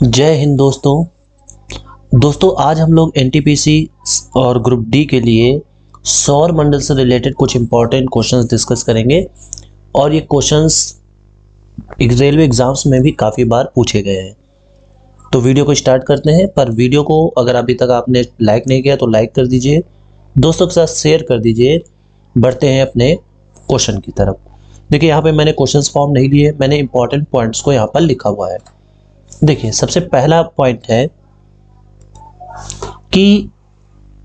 जय हिंद दोस्तों आज हम लोग एनटीपीसी और ग्रुप डी के लिए सौर मंडल से रिलेटेड कुछ इंपॉर्टेंट क्वेश्चंस डिस्कस करेंगे। और ये क्वेश्चंस रेलवे एग्जाम्स में भी काफ़ी बार पूछे गए हैं। तो वीडियो को स्टार्ट करते हैं। पर वीडियो को अगर अभी तक आपने लाइक नहीं किया तो लाइक कर दीजिए, दोस्तों के साथ शेयर कर दीजिए। बढ़ते हैं अपने क्वेश्चन की तरफ। देखिए यहाँ पे मैंने क्वेश्चंस फॉर्म नहीं लिए, मैंने इंपॉर्टेंट पॉइंट्स को यहाँ पर लिखा हुआ है। देखिए सबसे पहला पॉइंट है कि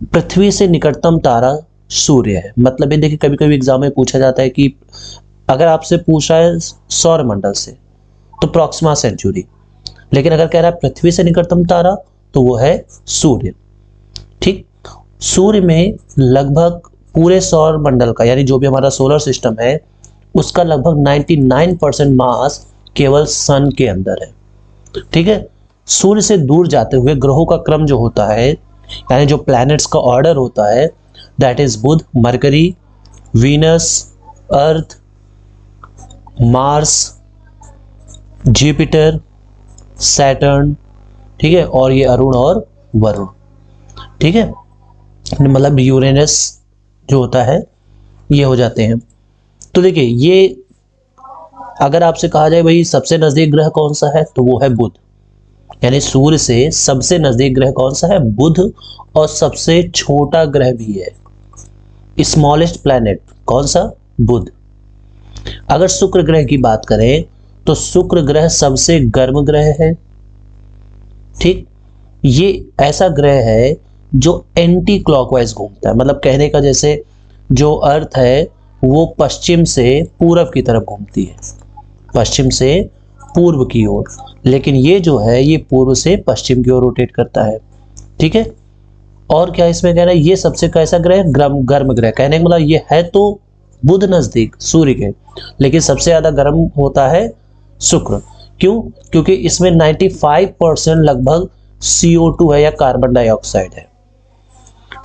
पृथ्वी से निकटतम तारा सूर्य है। मतलब ये देखिए कभी कभी एग्जाम में पूछा जाता है कि अगर आपसे पूछ रहा है सौर मंडल से तो प्रॉक्सिमा सेंचुरी, लेकिन अगर कह रहा है पृथ्वी से निकटतम तारा तो वो है सूर्य। ठीक, सूर्य में लगभग पूरे सौर मंडल का यानी जो भी हमारा सोलर सिस्टम है उसका लगभग 99% मास केवल सन के अंदर है। ठीक है, सूर्य से दूर जाते हुए ग्रहों का क्रम जो होता है यानी जो प्लैनेट्स का ऑर्डर होता है दैट इज बुध, Mercury, Venus, Earth, Mars, Jupiter, Saturn. ठीक है, और ये अरुण और वरुण। ठीक है, मतलब यूरेनस जो होता है ये हो जाते हैं। तो देखिए ये अगर आपसे कहा जाए भाई सबसे नजदीक ग्रह कौन सा है तो वो है बुध। यानी सूर्य से सबसे नजदीक ग्रह कौन सा है? बुध। और सबसे छोटा ग्रह भी है, स्मॉलेस्ट प्लैनेट कौन सा? बुध। अगर शुक्र ग्रह की बात करें तो शुक्र ग्रह सबसे गर्म ग्रह है। ठीक, ये ऐसा ग्रह है जो एंटी क्लॉकवाइज घूमता है। मतलब कहने का जैसे जो अर्थ है वो पश्चिम से पूरब की तरफ घूमती है, पश्चिम से पूर्व की ओर, लेकिन ये जो है ये पूर्व से पश्चिम की ओर रोटेट करता है। ठीक है, और क्या इसमें कह रहा है? ये सबसे कैसा ग्रह? गर्म ग्रह। कहने का मतलब ये है तो बुध नजदीक सूर्य के, लेकिन सबसे ज्यादा गर्म होता है शुक्र। क्यों? क्योंकि इसमें 95% लगभग CO2 है या कार्बन डाइऑक्साइड है।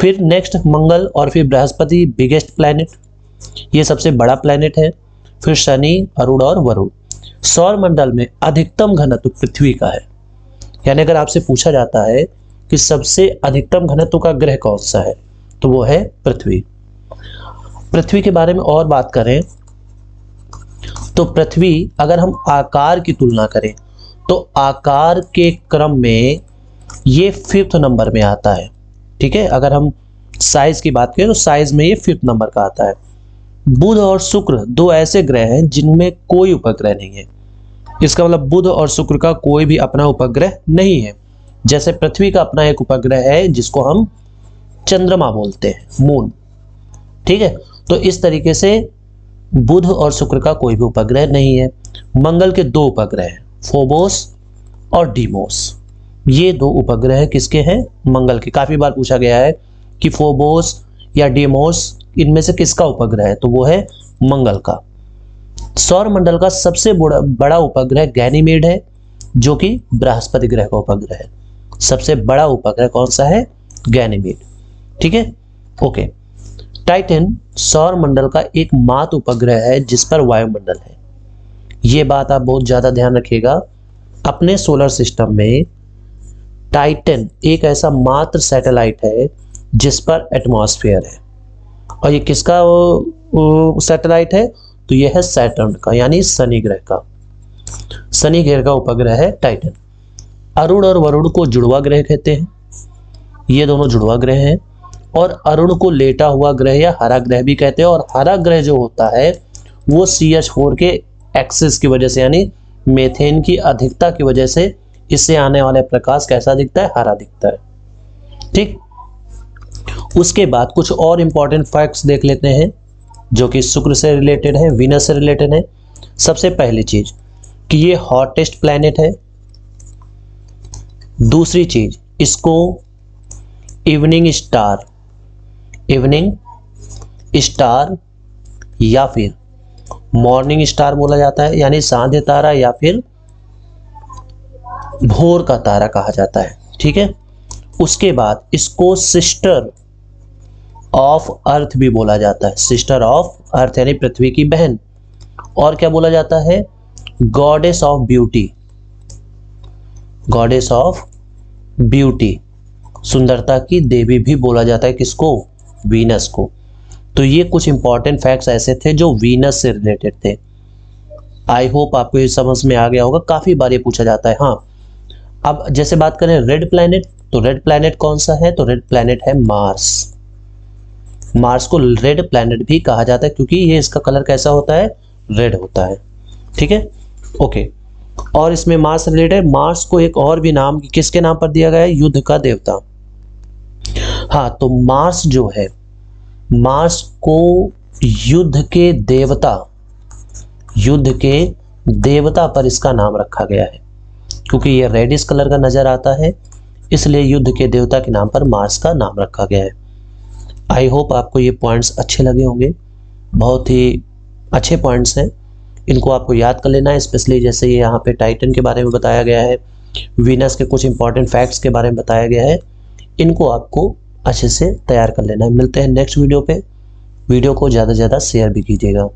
फिर नेक्स्ट मंगल और फिर बृहस्पति बिगेस्ट प्लैनेट, ये सबसे बड़ा प्लैनेट है। फिर शनि, अरुण और वरुण। सौर मंडल में अधिकतम घनत्व पृथ्वी का है। यानी अगर आपसे पूछा जाता है कि सबसे अधिकतम घनत्व का ग्रह कौन सा है तो वो है पृथ्वी। पृथ्वी के बारे में और बात करें तो पृथ्वी अगर हम आकार की तुलना करें तो आकार के क्रम में ये 5th नंबर में आता है। ठीक है, अगर हम साइज की बात करें तो साइज में ये 5th नंबर का आता है। बुध और शुक्र दो ऐसे ग्रह हैं जिनमें कोई उपग्रह नहीं है। इसका मतलब बुध और शुक्र का कोई भी अपना उपग्रह नहीं है। जैसे पृथ्वी का अपना एक उपग्रह है जिसको हम चंद्रमा बोलते हैं, मून। ठीक है, तो इस तरीके से बुध और शुक्र का कोई भी उपग्रह नहीं है। मंगल के दो उपग्रह हैं, फोबोस और डीमोस। ये दो उपग्रह किसके हैं? मंगल के। काफी बार पूछा गया है कि फोबोस या डीमोस इनमें से किसका उपग्रह है तो वो है मंगल का। सौर मंडल का सबसे बड़ा उपग्रह गैनीमेड है जो कि बृहस्पति ग्रह का उपग्रह है। सबसे बड़ा उपग्रह कौन सा है? गैनीमेड। ठीक है, ओके। टाइटन सौर मंडल का एक मात्र उपग्रह है जिस पर वायुमंडल है। यह बात आप बहुत ज्यादा ध्यान रखिएगा। अपने सोलर सिस्टम में टाइटन एक ऐसा मात्र सैटेलाइट है जिस पर एटमॉस्फेयर है। और ये किसका सैटेलाइट है? तो ये है सैटर्न का यानी शनि ग्रह का। शनि ग्रह का उपग्रह है टाइटन। अरुण और वरुण को जुड़वा ग्रह कहते हैं। ये दोनों जुड़वा ग्रह हैं। और अरुण को लेटा हुआ ग्रह या हरा ग्रह भी कहते हैं। और हरा ग्रह जो होता है वो CH4 के एक्सेस की वजह से यानी मेथेन की अधिकता की वजह से इससे आने वाले प्रकाश कैसा दिखता है? हरा दिखता है। ठीक, उसके बाद कुछ और इंपॉर्टेंट फैक्ट्स देख लेते हैं जो कि शुक्र से रिलेटेड है, वीनस से रिलेटेड है। सबसे पहली चीज कि ये हॉटेस्ट प्लैनेट है। दूसरी चीज इसको इवनिंग स्टार या फिर मॉर्निंग स्टार बोला जाता है, यानी सांध्य तारा या फिर भोर का तारा कहा जाता है। ठीक है, उसके बाद इसको सिस्टर ऑफ अर्थ भी बोला जाता है। सिस्टर ऑफ अर्थ यानी पृथ्वी की बहन। और क्या बोला जाता है? Goddess of beauty. Goddess of beauty, सुंदरता की देवी भी बोला जाता है किसको, वीनस को। तो ये कुछ इंपॉर्टेंट फैक्ट्स ऐसे थे जो वीनस से रिलेटेड थे। आई होप आपको ये समझ में आ गया होगा, काफी बार ये पूछा जाता है। हाँ, अब जैसे बात करें रेड प्लैनेट, तो रेड प्लैनेट कौन सा है, तो रेड प्लैनेट है मार्स। मार्स को रेड प्लैनेट भी कहा जाता है क्योंकि ये इसका कलर कैसा होता है, रेड होता है। ठीक है, ओके। और इसमें मार्स रिलेटेड, मार्स को एक और भी नाम किसके नाम पर दिया गया है, युद्ध का देवता। हाँ, तो मार्स जो है, मार्स को युद्ध के देवता, युद्ध के देवता पर इसका नाम रखा गया है क्योंकि ये रेडिश कलर का नजर आता है, इसलिए युद्ध के देवता के नाम पर मार्स का नाम रखा गया है। आई होप आपको ये पॉइंट्स अच्छे लगे होंगे, बहुत ही अच्छे पॉइंट्स हैं, इनको आपको याद कर लेना है। स्पेशली जैसे ये यहाँ पे टाइटन के बारे में बताया गया है, वीनस के कुछ इंपॉर्टेंट फैक्ट्स के बारे में बताया गया है, इनको आपको अच्छे से तैयार कर लेना है। मिलते हैं नेक्स्ट वीडियो पे, वीडियो को ज़्यादा से ज़्यादा शेयर भी कीजिएगा।